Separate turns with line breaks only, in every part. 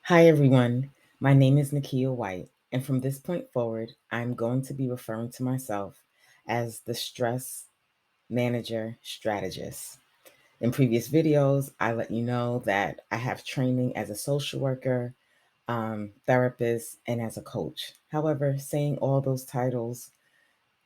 Hi, everyone. My name is Nakia White, and from this point forward, I'm going to be referring to myself as the stress manager strategist. In previous videos, I let you know that I have training as a social worker, therapist, and as a coach. However, saying all those titles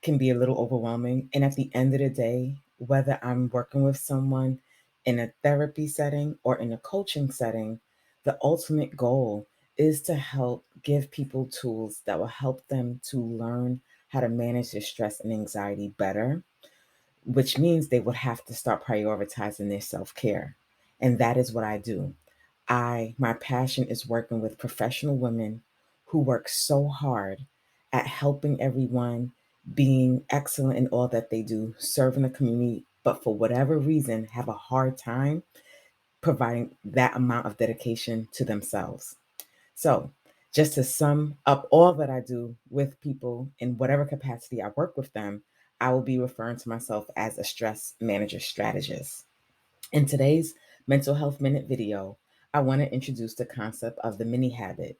can be a little overwhelming. And at the end of the day, whether I'm working with someone in a therapy setting or in a coaching setting, the ultimate goal is to help give people tools that will help them to learn how to manage their stress and anxiety better, which means they would have to start prioritizing their self-care. And that is what I do. My passion is working with professional women who work so hard at helping everyone, being excellent in all that they do, serving the community, but for whatever reason have a hard time providing that amount of dedication to themselves. So, just to sum up all that I do with people in whatever capacity I work with them, I will be referring to myself as a stress manager strategist. In today's Mental Health Minute video, I want to introduce the concept of the mini habit.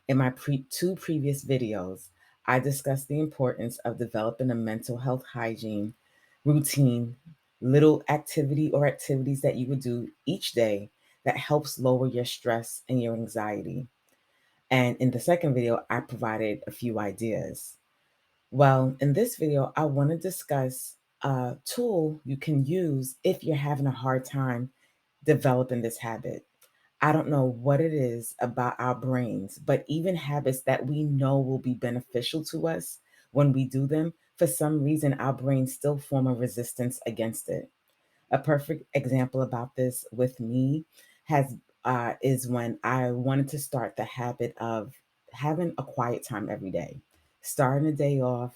In my two previous videos, I discussed the importance of developing a mental health hygiene routine, little activity or activities that you would do each day that helps lower your stress and your anxiety. And in the second video, I provided a few ideas. Well, in this video, I want to discuss a tool you can use if you're having a hard time developing this habit. I don't know what it is about our brains, but even habits that we know will be beneficial to us when we do them, for some reason, our brains still form a resistance against it. A perfect example about this with me has is when I wanted to start the habit of having a quiet time every day, starting the day off,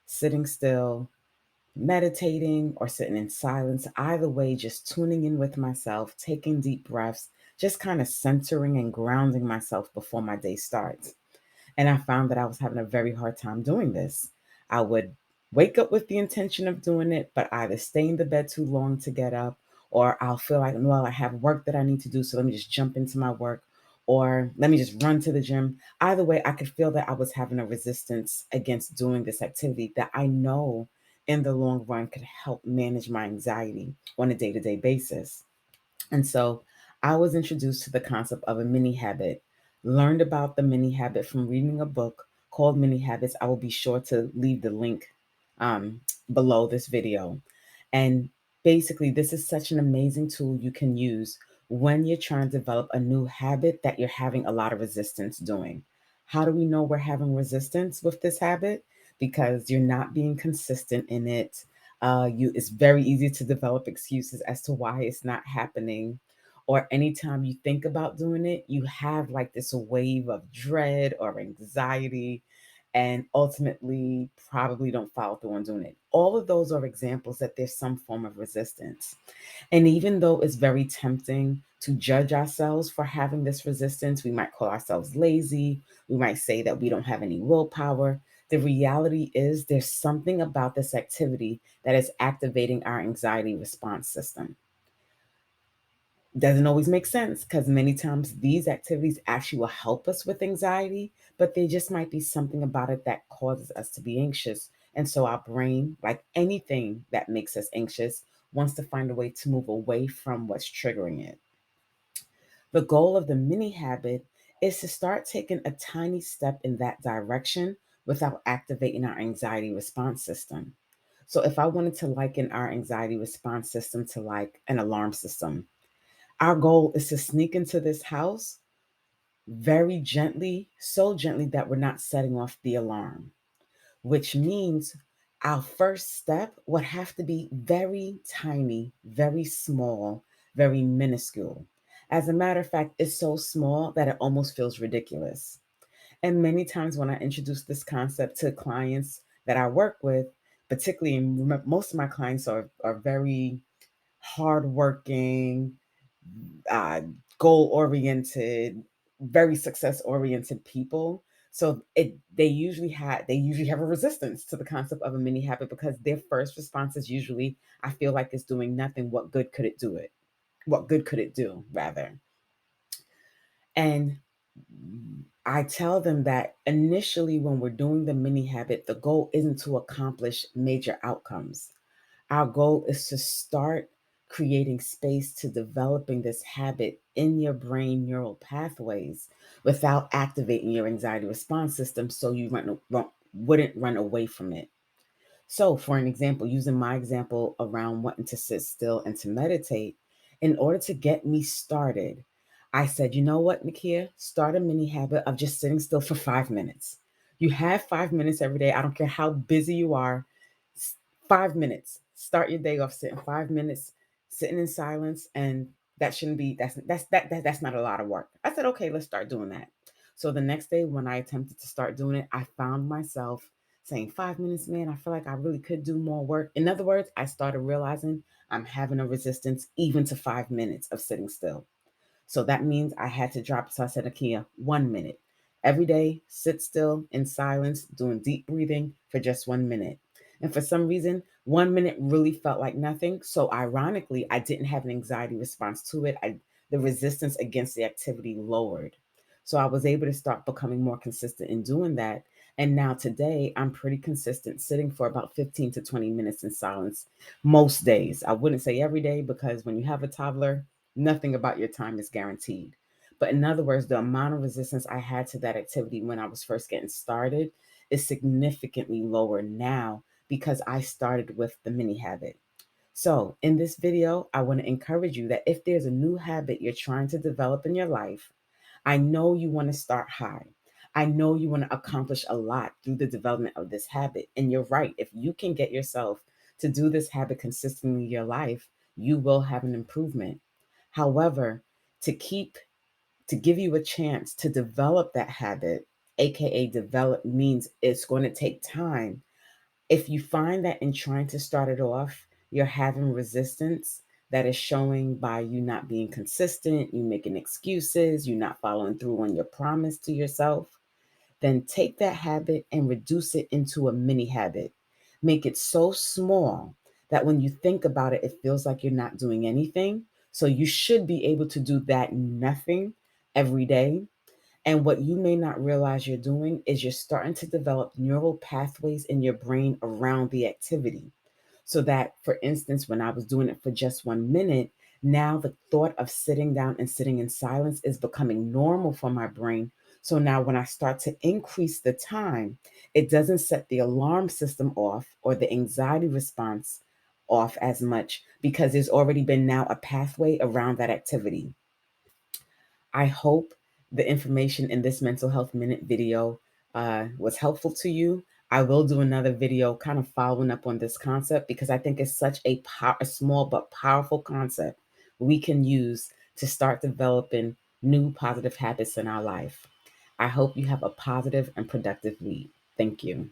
sitting still, meditating, or sitting in silence. Either way, just tuning in with myself, taking deep breaths, just kind of centering and grounding myself before my day starts. And I found that I was having a very hard time doing this. I would wake up with the intention of doing it, but either stay in the bed too long to get up, or I'll feel like, well, I have work that I need to do, so let me just jump into my work, or let me just run to the gym. Either way, I could feel that I was having a resistance against doing this activity that I know in the long run could help manage my anxiety on a day to day basis. And so I was introduced to the concept of a mini habit, learned about the mini habit from reading a book called Mini Habits. I will be sure to leave the link um, below this video. And basically, this is such an amazing tool you can use when you're trying to develop a new habit that you're having a lot of resistance doing. How do we know we're having resistance with this habit? Because you're not being consistent in it. It's very easy to develop excuses as to why it's not happening. Or anytime you think about doing it, you have like this wave of dread or anxiety, and ultimately probably don't follow through on doing it. All of those are examples that there's some form of resistance. And even though it's very tempting to judge ourselves for having this resistance, we might call ourselves lazy, we might say that we don't have any willpower. The reality is there's something about this activity that is activating our anxiety response system. Doesn't always make sense because many times these activities actually will help us with anxiety, but there just might be something about it that causes us to be anxious. And so our brain, like anything that makes us anxious, wants to find a way to move away from what's triggering it. The goal of the mini habit is to start taking a tiny step in that direction without activating our anxiety response system. So if I wanted to liken our anxiety response system to like an alarm system, our goal is to sneak into this house very gently, so gently that we're not setting off the alarm, which means our first step would have to be very tiny, very small, very minuscule. As a matter of fact, it's so small that it almost feels ridiculous. And many times when I introduce this concept to clients that I work with, particularly, most of my clients are very hardworking, uh, goal oriented, very success oriented people. So they usually have a resistance to the concept of a mini habit because their first response is usually, I feel like it's doing nothing. What good could it do? What good could it do, rather? And I tell them that initially, when we're doing the mini habit, the goal isn't to accomplish major outcomes. Our goal is to start creating space to developing this habit in your brain neural pathways without activating your anxiety response system so you wouldn't run away from it. So, for an example, using my example around wanting to sit still and to meditate, in order to get me started, I said, you know what, Nakia, start a mini habit of just sitting still for 5 minutes. You have 5 minutes every day. I don't care how busy you are. 5 minutes. Start your day off sitting 5 minutes, sitting in silence, and that shouldn't be that's not a lot of work. I said, okay, let's start doing that. So the next day when I attempted to start doing it, I found myself saying 5 minutes, man, I feel like I really could do more work. In other words, I started realizing I'm having a resistance even to 5 minutes of sitting still. So that means I had to drop. So I said, Akia, 1 minute. Every day, sit still in silence, doing deep breathing for just 1 minute. And for some reason, 1 minute really felt like nothing. So ironically, I didn't have an anxiety response to it. The resistance against the activity lowered. So I was able to start becoming more consistent in doing that. And now today, I'm pretty consistent sitting for about 15 to 20 minutes in silence most days. I wouldn't say every day because when you have a toddler, nothing about your time is guaranteed. But in other words, the amount of resistance I had to that activity when I was first getting started is significantly lower now because I started with the mini habit. So, in this video, I want to encourage you that if there's a new habit you're trying to develop in your life, I know you want to start high. I know you want to accomplish a lot through the development of this habit. And you're right. If you can get yourself to do this habit consistently in your life, you will have an improvement. However, to keep to give you a chance to develop that habit, aka develop means it's going to take time. If you find that in trying to start it off, you're having resistance that is showing by you not being consistent, you making excuses, you not following through on your promise to yourself, then take that habit and reduce it into a mini habit. Make it so small that when you think about it, it feels like you're not doing anything. So you should be able to do that nothing every day. And what you may not realize you're doing is you're starting to develop neural pathways in your brain around the activity. So that, for instance, when I was doing it for just 1 minute, now the thought of sitting down and sitting in silence is becoming normal for my brain. So now when I start to increase the time, it doesn't set the alarm system off or the anxiety response off as much because there's already been now a pathway around that activity. I hope the information in this mental health minute video was helpful to you. I will do another video kind of following up on this concept because I think it's such a small but powerful concept we can use to start developing new positive habits in our life. I hope you have a positive and productive week. Thank you.